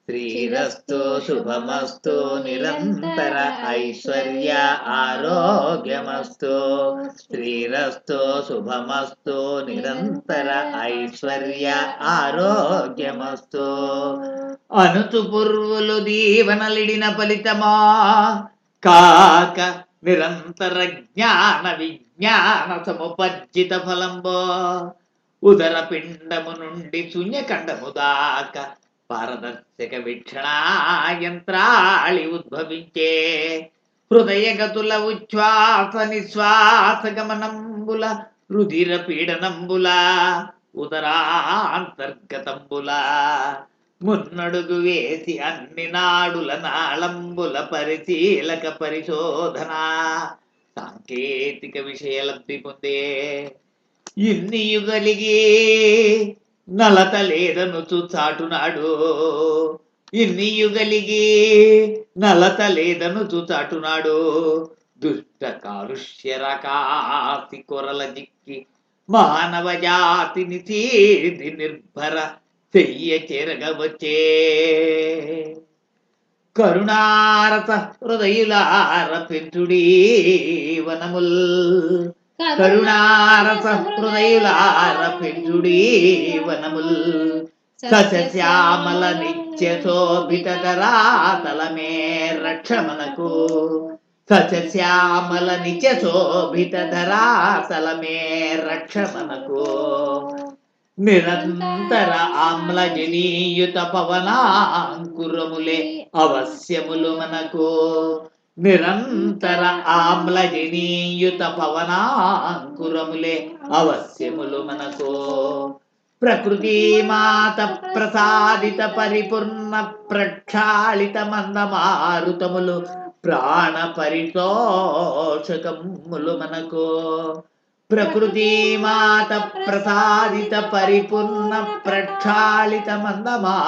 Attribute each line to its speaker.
Speaker 1: శ్రీరస్తు శుభమస్తు నిరంతర ఐశ్వర్య ఆరోగ్యమస్తు. శ్రీరస్తు శుభమస్తు నిరంతర ఐశ్వర్య ఆరోగ్యమస్తు. అనుచు పుర్వులు దీవనలిడిన ఫలితమా కాక నిరంతర జ్ఞాన విజ్ఞాన సముపర్జిత ఫలంబో. ఉదర పిండము నుండి శూన్యఖండము దాకా పారదర్శక వీక్షణాయంత్రాళి ఉద్భవించే. హృదయగతుల ఉచ్ఛ్వాస నిశ్వాస గమనంబుల రుధిర పీడనంబుల ఉదరాంతర్గతంబుల మున్నడుగు వేసి అన్ని నాడుల నాళంబుల పరిశీలక పరిశోధన సాంకేతిక విషయలబ్ధి పొందే. ఇన్ని యుగలిగి నలత లేదనుచు చాటునాడు. ఇన్ని యుగలిగి నలత లేదనుచు చాటునాడు. దుష్ట కాలుష్య రకాసి కొరల జిక్కి మానవ జాతిని తీది నిర్భర చెయ్య చేరగవచ్చే. కరుణారస హృదయులార పెంచుడీ వనముల్. కరుణారస హృదయులార పెంచుడీ వనముల్. సస్యశ్యామల నిత్య శోభిత ధరాతలమే రక్షమనకు. సస్యశ్యామల నిత్య శోభిత ధరాతలమే రక్షమనకు. నిరంతర ఆమ్లజనీయుత పవనాంకురములే అవశ్యములు మనకు. నిరంతర ఆమ్లజనీయుత పవనాంకురములే అవశ్యములు మనకు. ప్రకృతి మాత ప్రసాదిత పరిపూర్ణ ప్రక్షాళిత మందమారుతములు ప్రాణ పరితోషకములు మనకు. ప్రకృతి మాత ప్రసాదిత పరిపూర్ణ ప్రక్షాళిత మందమా